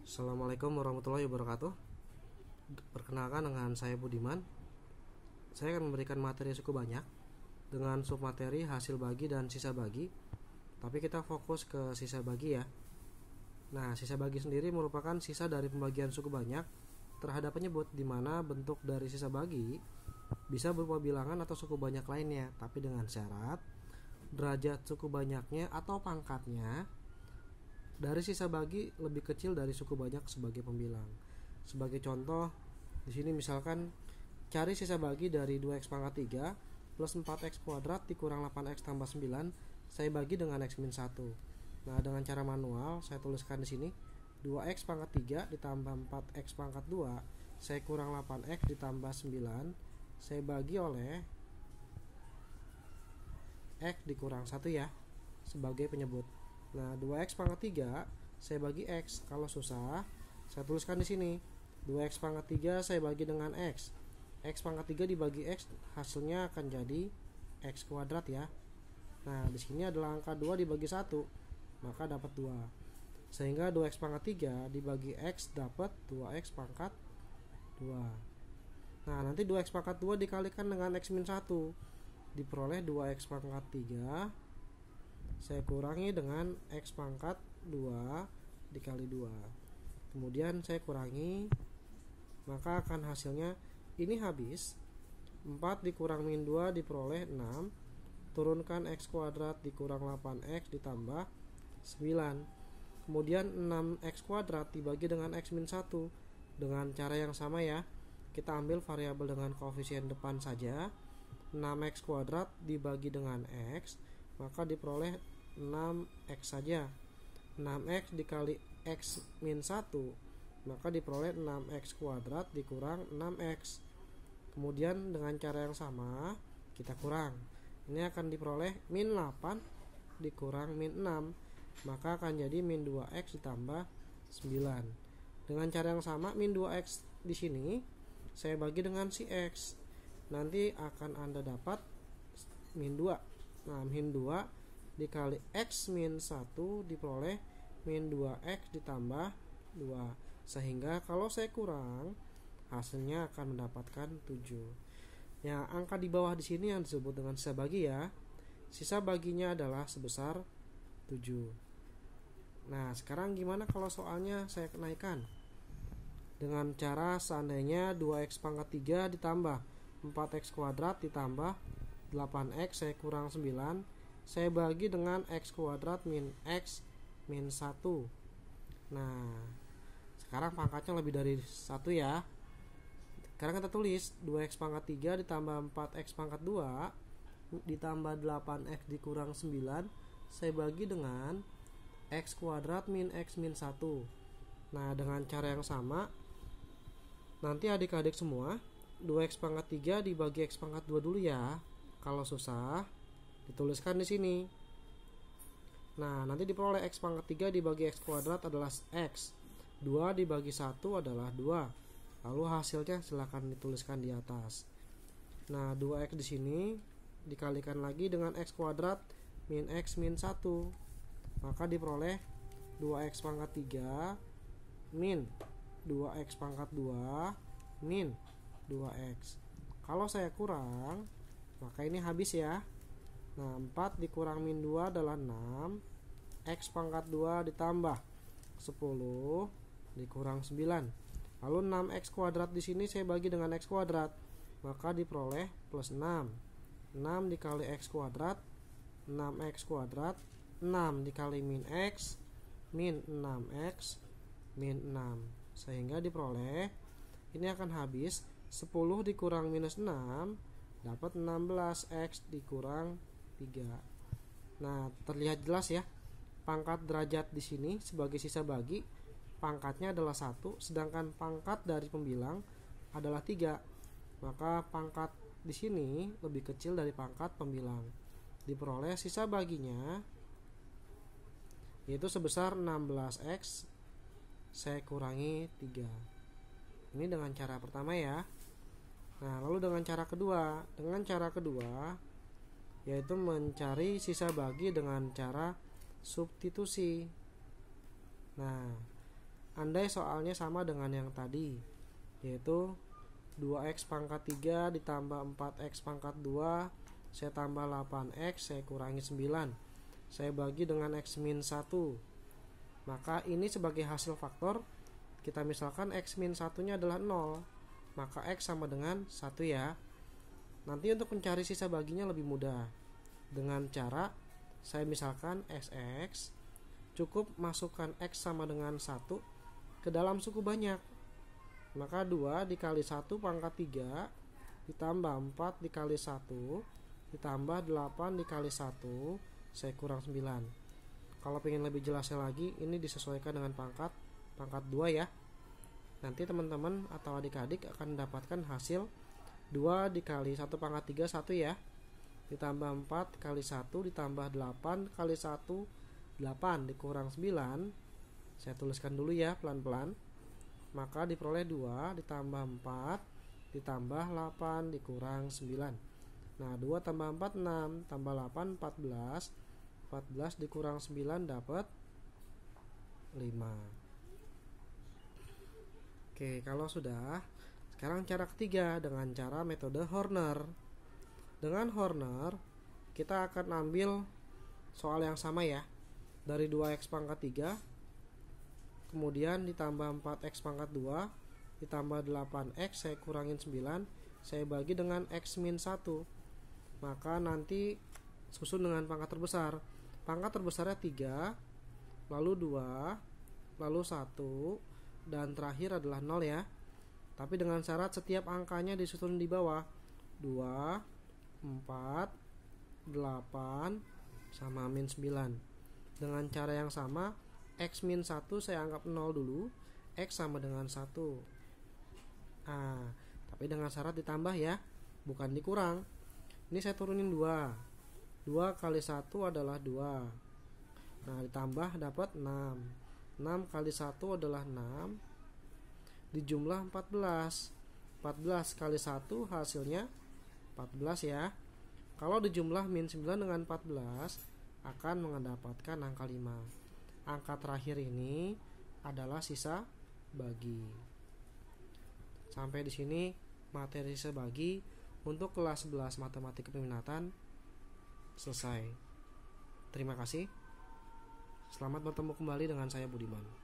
Assalamualaikum warahmatullahi wabarakatuh. Perkenalkan, dengan saya Budiman. Saya akan memberikan materi suku banyak dengan submateri hasil bagi dan sisa bagi. Tapi kita fokus ke sisa bagi ya. Nah, sisa bagi sendiri merupakan sisa dari pembagian suku banyak terhadap penyebut, di mana bentuk dari sisa bagi bisa berupa bilangan atau suku banyak lainnya, tapi dengan syarat derajat suku banyaknya atau pangkatnya dari sisa bagi lebih kecil dari suku banyak sebagai pembilang. Sebagai contoh, di sini misalkan cari sisa bagi dari 2x pangkat 3 plus 4x kuadrat dikurang 8x tambah 9, saya bagi dengan x min 1. Nah, dengan cara manual saya tuliskan di sini 2x pangkat 3 ditambah 4x pangkat 2, saya kurang 8x ditambah 9, saya bagi oleh x dikurang 1 ya, sebagai penyebut. Nah, 2x pangkat 3 saya bagi x. Kalau susah, saya tuliskan di sini 2x pangkat 3 saya bagi dengan x. X pangkat 3 dibagi x, hasilnya akan jadi x kuadrat ya. Nah, di sini adalah angka 2 dibagi 1, maka dapat 2. Sehingga 2x pangkat 3 dibagi x dapat 2x pangkat 2. Nah, nanti 2x pangkat 2 dikalikan dengan x min 1, diperoleh 2x pangkat 3 saya kurangi dengan x pangkat 2 dikali 2. Kemudian saya kurangi, maka akan hasilnya ini habis. 4 dikurang min 2 diperoleh 6. Turunkan x kuadrat dikurang 8x ditambah 9. Kemudian 6x kuadrat dibagi dengan x min 1. Dengan cara yang sama ya. Kita ambil variabel dengan koefisien depan saja. 6x kuadrat dibagi dengan x, maka diperoleh 6x saja. 6x dikali x min 1, maka diperoleh 6x kuadrat dikurang 6x. Kemudian dengan cara yang sama kita kurang. Ini akan diperoleh min 8 dikurang min 6, maka akan jadi min 2x ditambah 9. Dengan cara yang sama, min 2x di sini saya bagi dengan si x. Nanti akan Anda dapat min 2. Nah, min 2 dikali x min 1 diperoleh min 2x ditambah 2. Sehingga kalau saya kurang, hasilnya akan mendapatkan 7. Ya, angka di bawah di sini yang disebut dengan sisa bagi ya. Sisa baginya adalah sebesar 7. Nah, sekarang gimana kalau soalnya saya naikkan? Dengan cara seandainya 2x pangkat 3 ditambah 4x kuadrat ditambah 8x saya kurang 9, saya bagi dengan x kuadrat min x min 1. Nah, sekarang pangkatnya lebih dari 1 ya. Sekarang kita tulis 2x pangkat 3 ditambah 4x pangkat 2 ditambah 8x dikurang 9, saya bagi dengan x kuadrat min x min 1. Nah, dengan cara yang sama, nanti adik-adik semua 2x pangkat 3 dibagi x pangkat 2 dulu ya. Kalau susah, dituliskan di sini. Nah, nanti diperoleh x pangkat 3 dibagi x kuadrat adalah x. 2 dibagi 1 adalah 2. Lalu hasilnya silahkan dituliskan di atas. Nah, 2x di sini dikalikan lagi dengan x kuadrat min x min 1. Maka diperoleh 2x pangkat 3 min 2x pangkat 2 min 2x. Kalau saya kurang, maka ini habis ya. Nah, 4 dikurang min 2 adalah 6. X pangkat 2 ditambah 10 dikurang 9. Lalu 6x kuadrat di sini saya bagi dengan x kuadrat, maka diperoleh plus 6. 6 dikali x kuadrat 6x kuadrat, 6 dikali min x min 6x min 6, sehingga diperoleh ini akan habis 10 dikurang minus 6 dapat 16x dikurang 3. Nah, terlihat jelas ya. Pangkat derajat di sini sebagai sisa bagi, pangkatnya adalah 1, sedangkan pangkat dari pembilang adalah 3. Maka pangkat di sini lebih kecil dari pangkat pembilang. Diperoleh sisa baginya yaitu sebesar 16x saya kurangi 3. Ini dengan cara pertama ya. Nah, lalu dengan cara kedua. Dengan cara kedua yaitu mencari sisa bagi dengan cara substitusi. Nah, andai soalnya sama dengan yang tadi, yaitu 2x pangkat 3 ditambah 4x pangkat 2, saya tambah 8x, saya kurangi 9, saya bagi dengan x min 1. Maka ini sebagai hasil faktor, kita misalkan x min 1 nya adalah 0, maka x sama dengan 1 ya. Nanti untuk mencari sisa baginya lebih mudah, dengan cara saya misalkan sx, cukup masukkan x sama dengan 1 ke dalam suku banyak. Maka 2 dikali 1 pangkat 3 ditambah 4 dikali 1 ditambah 8 dikali 1, saya kurang 9. Kalau pengen lebih jelasnya lagi, ini disesuaikan dengan pangkat 2 ya. Nanti teman-teman atau adik-adik akan mendapatkan hasil 2 dikali 1 pangkat 3 1 ya, ditambah 4 kali 1 ditambah 8 kali 1 8 dikurang 9. Saya tuliskan dulu ya pelan-pelan. Maka diperoleh 2 ditambah 4 ditambah 8 dikurang 9. Nah 2 tambah 4 6 tambah 8 14, 14 dikurang 9 dapat 5. Oke, kalau sudah, sekarang cara ketiga dengan cara metode Horner. Dengan Horner kita akan ambil soal yang sama ya, dari 2x pangkat 3 kemudian ditambah 4x pangkat 2 ditambah 8x, saya kurangin 9, saya bagi dengan x min 1. Maka nanti susun dengan pangkat terbesar. Pangkat terbesarnya 3, lalu 2, lalu 1, dan terakhir adalah 0 ya. Tapi dengan syarat setiap angkanya disusun di bawah. 2, 4, 8 sama min 9. Dengan cara yang sama, x min 1 saya anggap 0 dulu, x sama dengan 1. Tapi dengan syarat ditambah ya, bukan dikurang. Ini saya turunin 2. 2 kali 1 adalah 2. Nah, ditambah dapat 6. 6 kali 1 adalah 6. Dijumlah 14. 14 kali 1 hasilnya 14 ya. Kalau dijumlah min 9 dengan 14 akan mendapatkan angka 5. Angka terakhir ini adalah sisa bagi. Sampai di sini materi sisa bagi untuk kelas 11 matematika peminatan selesai. Terima kasih. Selamat bertemu kembali dengan saya Budiman.